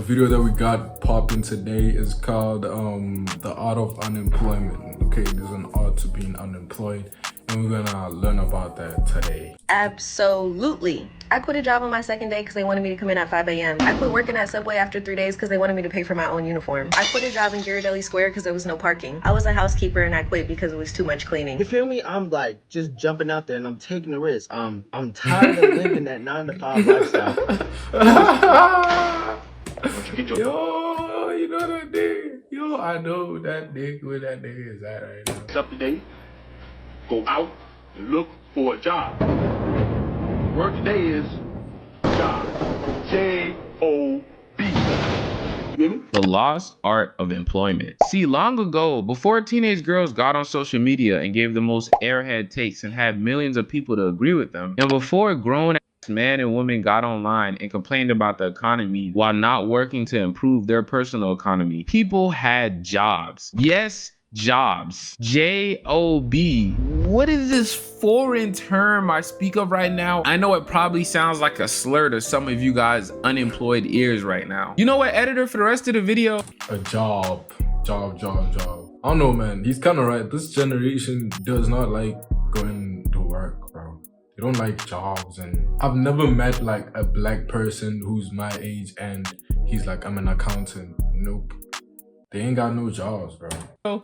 The video that we got popping today is called The Art of Unemployment. Okay, there's an art to being unemployed, and we're gonna learn about that today. Absolutely. I quit a job on my second day because they wanted me to come in at 5 a.m. I quit working at Subway after 3 days because they wanted me to pay for my own uniform. I quit a job in Ghirardelli Square because there was no parking. I was a housekeeper and I quit because it was too much cleaning. You feel me? I'm like just jumping out there and I'm taking the risk. I'm tired of living that 9 to 5 lifestyle. Yo, you know that nigga? Yo, I know that nigga where that nigga is at right now. It's up to date. Go out and look for a job. Work today is job. J-O-B. The lost art of employment. See, long ago, before teenage girls got on social media and gave the most airhead takes and had millions of people to agree with them, and before grown men and women got online and complained about the economy while not working to improve their personal economy, people had jobs. Yes, jobs. J-O-B. What is this foreign term I speak of right now? I know it probably sounds like a slur to some of you guys' unemployed ears right now. You know what, editor, for the rest of the video? A job. I don't know, man. He's kind of right. This generation does not like going to work, bro. They don't like jobs, and I've never met like a black person who's my age and he's like, I'm an accountant. Nope. They ain't got no jobs, bro.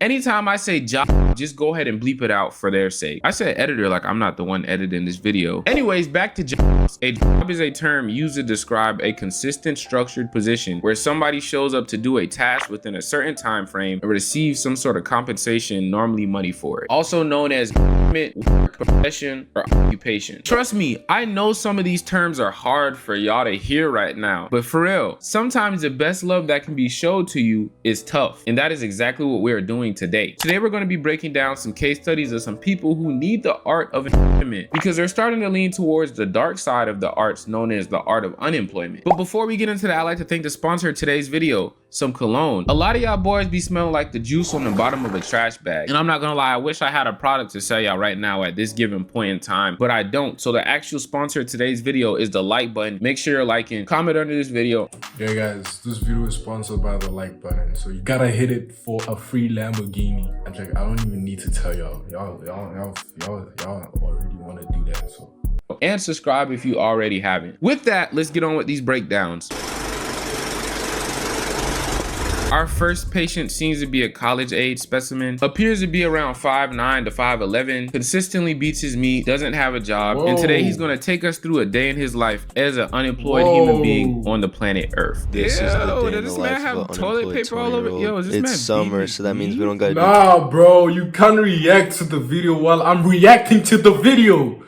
Anytime I say job, just go ahead and bleep it out for their sake. I said editor like I'm not the one editing this video. Anyways, back to jobs. A job is a term used to describe a consistent, structured position where somebody shows up to do a task within a certain time frame and receives some sort of compensation, normally money for it. Also known as work, profession, or occupation. Trust me, I know some of these terms are hard for y'all to hear right now, but for real, sometimes the best love that can be showed to you is tough, and that is exactly what we are doing today. Today we're going to be breaking down some case studies of some people who need the art of employment because they're starting to lean towards the dark side of the arts known as the art of unemployment. But before we get into that, I'd like to thank the sponsor of today's video, some cologne. A lot of y'all boys be smelling like the juice on the bottom of a trash bag, and I'm not gonna lie, I wish I had a product to sell y'all right now at this given point in time, but I don't. So the actual sponsor of today's video is the like button. Make sure you're liking, comment under this video. Yeah guys, this video is sponsored by the like button, so you gotta hit it for a free Lamborghini. And like, I don't even need to tell y'all already want to do that. So, and subscribe if you already haven't. With that, let's get on with these breakdowns. Our first patient seems to be a college-age specimen, appears to be around 5'9" to 5'11", consistently beats his meat, doesn't have a job, and today he's gonna take us through a day in his life as an unemployed human being on the planet Earth. This is the day in the life of an unemployed 20-year-old. It's summer, so that means we don't gotta Nah, bro, you can't react to the video while I'm reacting to the video.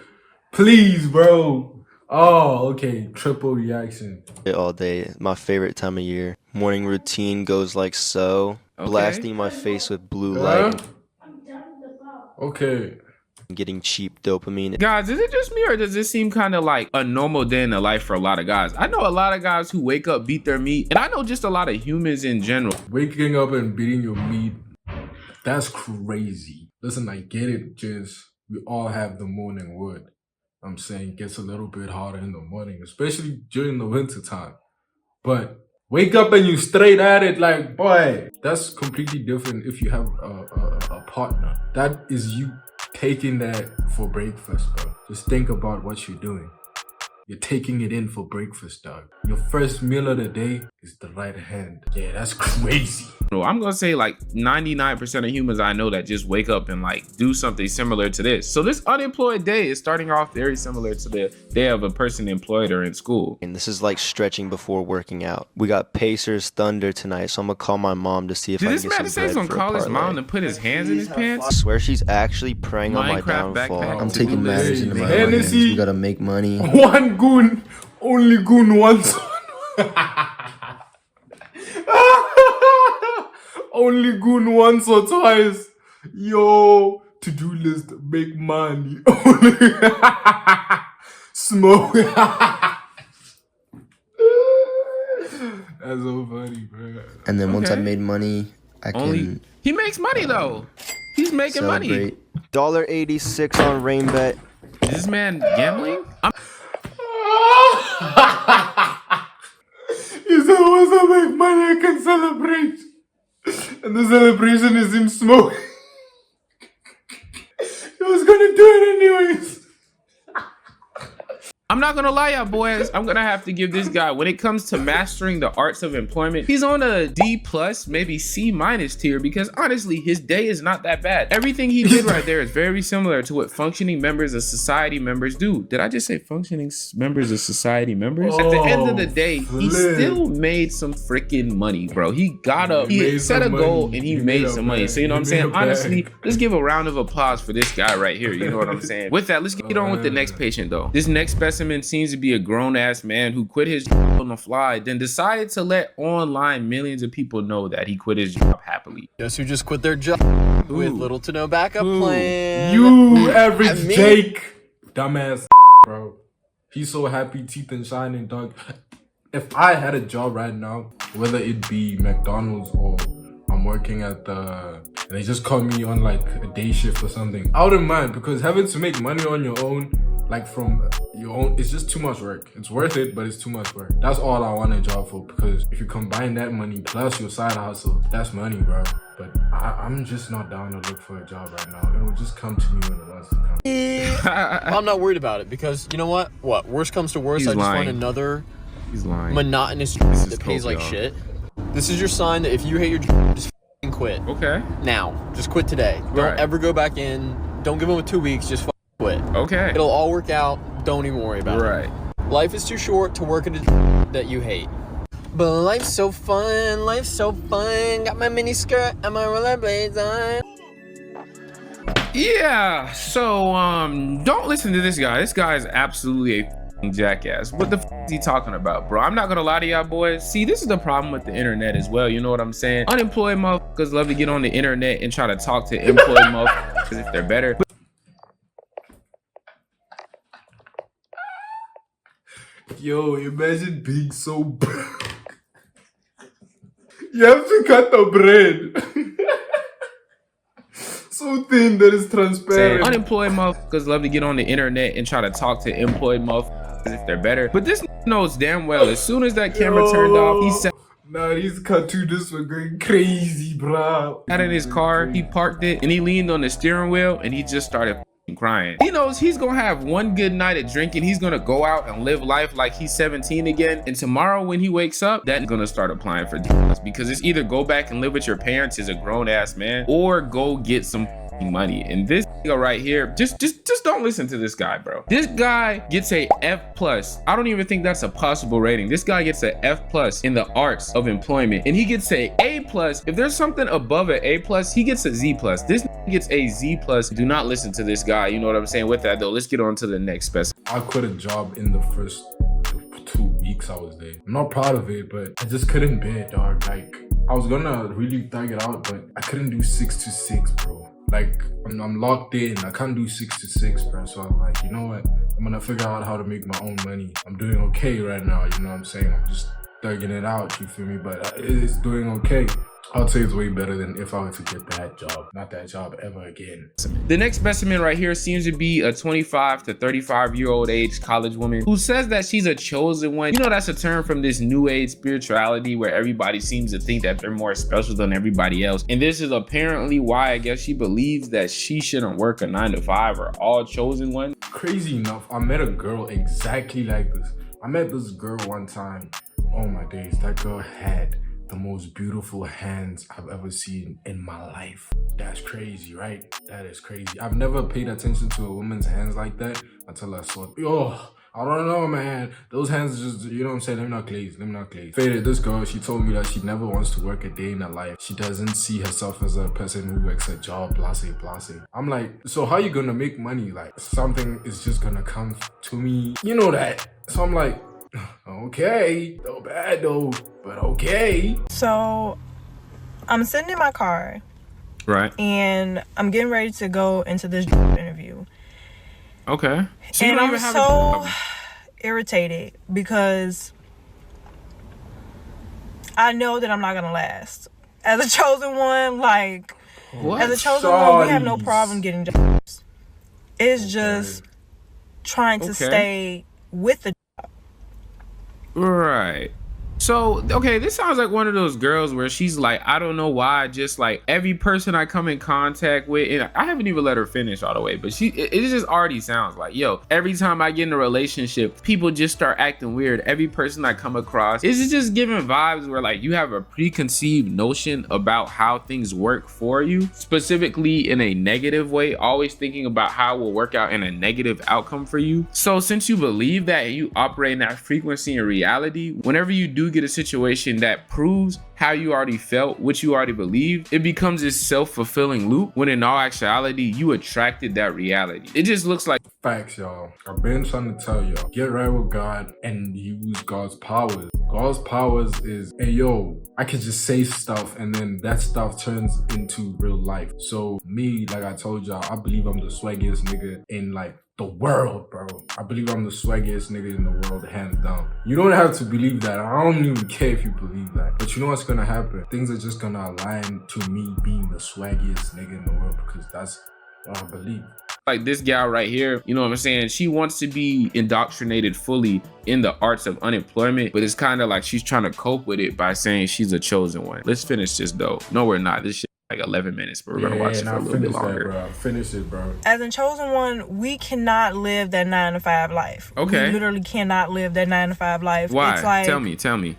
Please, bro. Oh, okay. Triple reaction. all day. My favorite time of year. Morning routine goes like so. Blasting my face with blue light. Okay. Getting cheap dopamine. Guys, is it just me or does this seem kind of like a normal day in the life for a lot of guys? I know a lot of guys who wake up, beat their meat, and I know just a lot of humans in general. Waking up and beating your meat, that's crazy. Listen, I get it, just we all have the morning wood. I'm saying it gets a little bit harder in the morning, especially during the winter time. But wake up and you straight at it like, boy, that's completely different if you have a partner. That is you taking that for breakfast, bro. Just think about what you're doing. You're taking it in for breakfast, dog. Your first meal of the day is the right hand. Yeah, that's crazy. I'm gonna say like 99% of humans I know that just wake up and like do something similar to this. So this unemployed day is starting off very similar to the day of a person employed or in school. And this is like stretching before working out. We got Pacers Thunder tonight, so I'm gonna call my mom to see if I can get some bread for a Did this man say he's gonna call his mom and put his hands in his pants? I swear she's actually preying on my Minecraft downfall. backpack. I'm taking matters into my own hands. Hennessy. We gotta make money. One goon, only goon once. Only goon once or twice. Yo, to-do list, make money. Smoke. That's so funny, bro. And then once I've made money, I can He makes money though. He's making money. celebrate. $1.86 on rain bet. Is this man gambling? You said what's up, make money, I can celebrate. And the celebration is him smoking. He was gonna do it anyways. I'm not gonna lie, y'all boys. I'm gonna have to give this guy, when it comes to mastering the arts of employment, he's on a D+, maybe C- tier, because honestly, his day is not that bad. Everything he did right there is very similar to what functioning members of society members do. Did I just say functioning members of society members? At the end of the day, he still made some freaking money, bro. He got up, he set a goal, and he made some money. So you know what I'm saying? Honestly, let's give a round of applause for this guy right here. You know what I'm saying? With that, let's get on with the next patient though. This next specimen seems to be a grown-ass man who quit his job on the fly, then decided to let online millions of people know that he quit his job happily. Guess who just quit their job with little to no backup plan? You average Jake. Dumbass, bro. He's so happy, teeth and shining, dog. If I had a job right now, whether it be McDonald's or I'm working at the... and they just call me on like a day shift or something, I wouldn't mind, because having to make money on your own, like from your own, it's just too much work. It's worth it, but it's too much work. That's all I want a job for, because if you combine that money plus your side hustle, that's money, bro. But I'm just not down to look for a job right now. It'll just come to me when it wants to come. Well, I'm not worried about it, because you know what? Worst comes to worst, I just want another monotonous job that pays like shit. This is your sign that if you hate your job, just f***ing quit. Okay. Now, just quit today. Don't ever go back in. Don't give them 2 weeks. Just f***ing quit. Okay. It'll all work out. Don't even worry about it. Life is too short to work at a job that you hate. But life's so fun. Life's so fun. Got my mini skirt and my rollerblades on. Yeah. So don't listen to this guy. This guy is absolutely a jackass. What the f is he talking about, bro? I'm not gonna lie to y'all boys. See, this is the problem with the internet as well. You know what I'm saying? Unemployed motherfuckers love to get on the internet and try to talk to employed motherfuckers if they're better. Yo, imagine being so broke. You have to cut the bread. So thin that it's transparent. Unemployed motherfuckers love to get on the internet and try to talk to employed motherfuckers if they're better. But this knows damn well, as soon as that camera turned off, he said, nah, these cartoonists were going crazy, bro. Out in his car, he parked it, and he leaned on the steering wheel, and he just started crying. He knows he's gonna have one good night of drinking. He's gonna go out and live life like he's 17 again. And tomorrow when he wakes up, that's gonna start applying for jobs, because it's either go back and live with your parents as a grown-ass man, or go get some money. And this nigga right here, just don't listen to this guy, bro. This guy gets a F+. I don't even think that's a possible rating. This guy gets a F+ in the arts of employment, and he gets a A+. If there's something above an A+, he gets a Z+. This gets a Z+. Do not listen to this guy. You know what I'm saying? With that though, let's get on to the next specimen. I quit a job in the first 2 weeks I was there. I'm not proud of it, but I just couldn't bear it, dog. Like, I was gonna really thug it out, but I couldn't do 6 to 6, bro. Like, I'm locked in. I can't do 6 to 6, bro. So I'm like, you know what? I'm gonna figure out how to make my own money. I'm doing okay right now, you know what I'm saying? I'm just thugging it out, you feel me? But it's doing okay. I'd say it's way better than if I were to get that job. Not that job ever again. The next specimen right here seems to be a 25 to 35-year-old age college woman who says that she's a chosen one. You know, that's a term from this new age spirituality where everybody seems to think that they're more special than everybody else. And this is apparently why I guess she believes that she shouldn't work a 9 to 5 or all chosen one. Crazy enough, I met a girl exactly like this. I met this girl one time. Oh my days, that girl had the most beautiful hands I've ever seen in my life. That's crazy, right? That is crazy. I've never paid attention to a woman's hands like that until I saw it. Oh, I don't know, man. Those hands just, you know what I'm saying? Let me not glaze. Faded, this girl, she told me that she never wants to work a day in her life. She doesn't see herself as a person who works a job, blase. I'm like, so how you gonna make money? Like, something is just gonna come to me. You know that. So I'm like, okay, no bad though, but okay. So I'm sitting in my car, right, and I'm getting ready to go into this interview. Okay. So and I'm so irritated because I know that I'm not gonna last as a chosen one. Like, as a chosen one, we have no problem getting jobs. It's just trying to stay with the right. So, okay, this sounds like one of those girls where she's like, I don't know why, just like every person I come in contact with, and I haven't even let her finish all the way, but it just already sounds like, yo, every time I get in a relationship, people just start acting weird. Every person I come across, is just giving vibes where like you have a preconceived notion about how things work for you, specifically in a negative way, always thinking about how it will work out in a negative outcome for you. So since you believe that and you operate in that frequency in reality, whenever you do get a situation that proves how you already felt, what you already believed, it becomes this self-fulfilling loop when in all actuality, you attracted that reality. It just looks like facts, y'all. I've been trying to tell y'all, get right with God and use God's powers. God's powers is, hey yo, I could just say stuff and then that stuff turns into real life. So me, like I told y'all, I believe I'm the swaggiest nigga in like the world, bro. I believe I'm the swaggiest nigga in the world, hands down. You don't have to believe that. I don't even care if you believe that. But you know what's gonna happen? Things are just gonna align to me being the swaggiest nigga in the world because that's what I believe. Like this gal right here, you know what I'm saying? She wants to be indoctrinated fully in the arts of unemployment, but it's kind of like she's trying to cope with it by saying she's a chosen one. Let's finish this though. No, we're not. This shit like 11 minutes, but we're gonna watch it for a little bit longer. Bro. Finish it, bro. As a chosen one, we cannot live that 9-to-5 life. Okay. We literally cannot live that 9-to-5 life. Why? It's like, Tell me.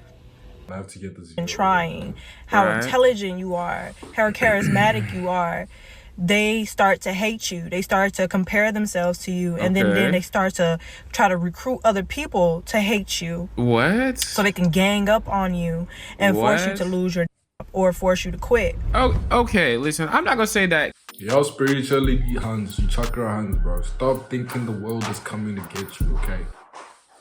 I have to get this. And trying, how intelligent you are, how charismatic you are. They start to hate you. They start to compare themselves to you. And then they start to try to recruit other people to hate you. What? So they can gang up on you and force you to lose your job or force you to quit. Oh, okay. Listen, I'm not gonna say that. Y'all spiritually Hans, you chakra Hans, bro. Stop thinking the world is coming to get you, okay?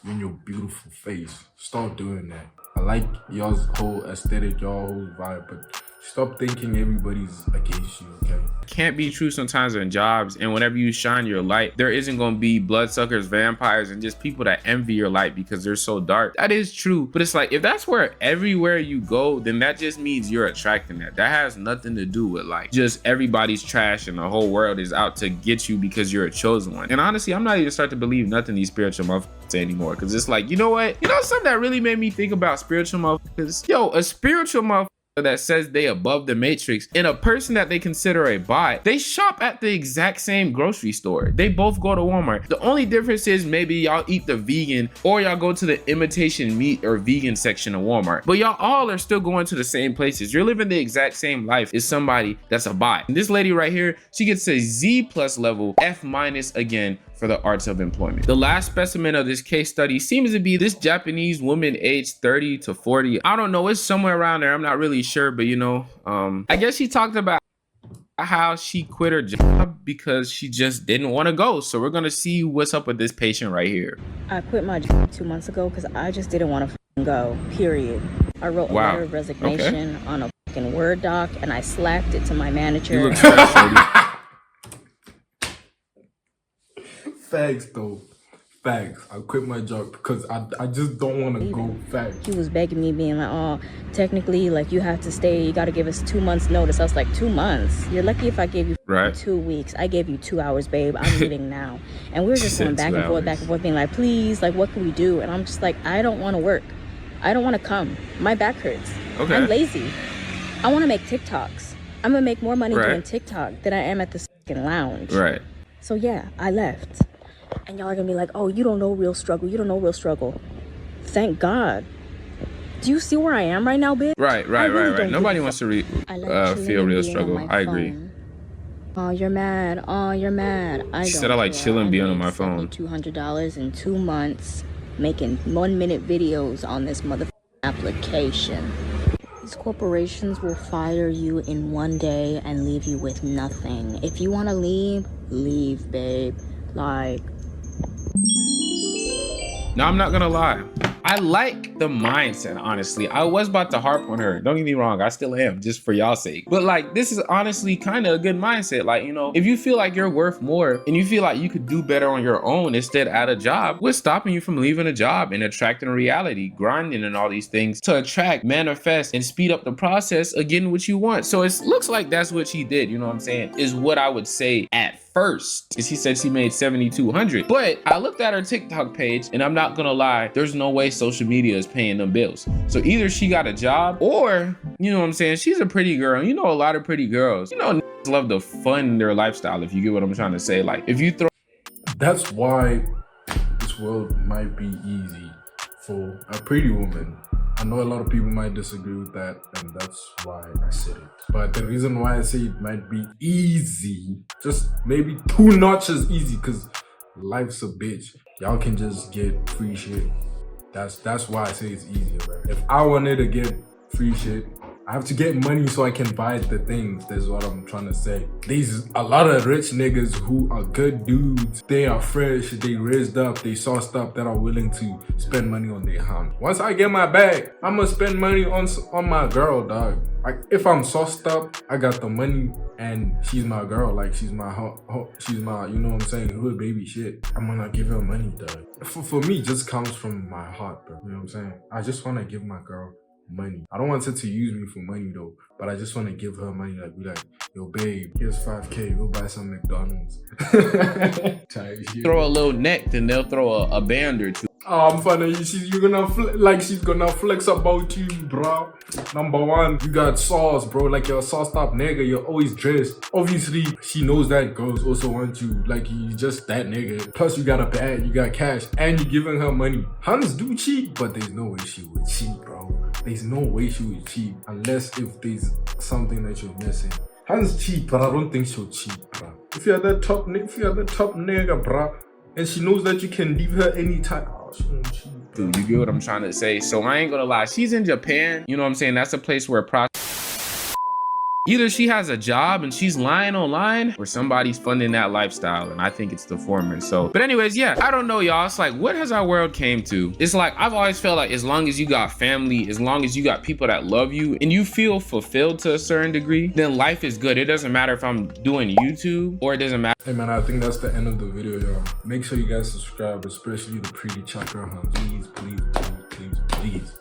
You and your beautiful face. Stop doing that. I like y'all's whole aesthetic, y'all whole vibe, but stop thinking everybody's against you, okay? Can't be true sometimes in jobs, and whenever you shine your light, there isn't going to be bloodsuckers, vampires, and just people that envy your light because they're so dark. That is true, but it's like if that's where everywhere you go, then that just means you're attracting that. That has nothing to do with like just everybody's trash and the whole world is out to get you because you're a chosen one. And honestly, I'm not even starting to believe nothing these spiritual motherfuckers say anymore, because it's like, you know what? You know something that really made me think about spiritual motherfuckers? Yo, a spiritual motherfucker that says they above the matrix and a person that they consider a bot, they shop at the exact same grocery store. They both go to Walmart. The only difference is maybe y'all eat the vegan or y'all go to the imitation meat or vegan section of Walmart, but y'all all are still going to the same places. You're living the exact same life as somebody that's a bot. And this lady right here, she gets a Z+ level, F- again for the arts of employment. The last specimen of this case study seems to be this Japanese woman aged 30 to 40. I don't know, it's somewhere around there. I'm not really sure, but you know, I guess she talked about how she quit her job because she just didn't want to go. So we're gonna see what's up with this patient right here. I quit my job 2 months ago because I just didn't want to go, period. I wrote a letter of resignation on a fucking Word doc and I slapped it to my manager. You look so Facts though. Facts. I quit my job because I just don't want to go. Facts. She was begging me, being like, oh, technically, like, you have to stay. You got to give us 2 months notice. I was like, 2 months? You're lucky if I gave you 2 weeks. I gave you 2 hours, babe. I'm leaving now. And we were just going back and forth, being like, please, like, what can we do? And I'm just like, I don't want to work. I don't want to come. My back hurts. Okay. I'm lazy. I want to make TikToks. I'm going to make more money doing TikTok than I am at the fucking lounge. Right. So, yeah, I left. And y'all are gonna be like, oh, you don't know real struggle. You don't know real struggle. Thank God. Do you see where I am right now, bitch? Right. Nobody wants to feel real struggle. I agree. Oh, you're mad. Oh, you're mad. She said I like chilling being on my phone. $200 in 2 months, making 1-minute videos on this motherfucking application. These corporations will fire you in 1 day and leave you with nothing. If you want to leave, leave, babe. Like... Now, I'm not gonna lie. I like the mindset, honestly. I was about to harp on her. Don't get me wrong, I still am, just for y'all's sake. But like, this is honestly kind of a good mindset. Like, you know, if you feel like you're worth more and you feel like you could do better on your own instead at a job, what's stopping you from leaving a job and attracting a reality, grinding and all these things to attract, manifest, and speed up the process of getting what you want? So it looks like that's what she did, you know what I'm saying? Is what I would say at first. first. And she said she made $7,200. But I looked at her TikTok page, and I'm not gonna lie, there's no way social media is paying them bills. So either she got a job, or, you know what I'm saying, she's a pretty girl. You know, a lot of pretty girls, you know, love to fund their lifestyle, if you get what I'm trying to say. Like, if you throw... That's why this world might be easy for a pretty woman. I know a lot of people might disagree with that, and that's why I said it. But the reason why I say it might be easy, just maybe 2 notches easy, because life's a bitch. Y'all can just get free shit. That's why I say it's easier, bro. If I wanted to get free shit, I have to get money so I can buy the things. That's what I'm trying to say. There's a lot of rich niggas who are good dudes. They are fresh, they raised up, they sauced up, that are willing to spend money on their hand. Once I get my bag, I'ma spend money on my girl, dog. Like, if I'm sauced up, I got the money and she's my girl. Like, she's my, you know what I'm saying, hood baby shit. I'm gonna give her money, dog. For me, it just comes from my heart, bro. You know what I'm saying? I just wanna give my girl money. I don't want her to use me for money though, but I just want to give her money, like, be like, yo babe, here's 5K, go buy some McDonald's. Throw a little neck, then they'll throw a band or two. Oh, I'm funny. She's gonna flex about you, bro. Number one, you got sauce, bro. Like, you're a sauced up nigga. You're always dressed. Obviously, she knows that girls also want you. Like, you just that nigga. Plus, you got a bag, you got cash, and you're giving her money. Huns do cheat, but there's no way she would cheat, bro. There's no way she would cheat unless if there's something that you're missing. Huns cheat, but I don't think she'll cheat, bro. If you're the top nigga, bro, and she knows that you can leave her anytime. Dude, you get what I'm trying to say? So I ain't gonna lie, she's in Japan. You know what I'm saying? That's a place where either she has a job and she's lying online, or somebody's funding that lifestyle, and I think it's the former. So, but anyways, yeah, I don't know, y'all. It's like, what has our world came to? It's like, I've always felt like as long as you got family, as long as you got people that love you, and you feel fulfilled to a certain degree, then life is good. It doesn't matter if I'm doing YouTube, or it doesn't matter. Hey man, I think that's the end of the video, y'all. Make sure you guys subscribe, especially the pretty chakra, huh? Please, please, please, please, please.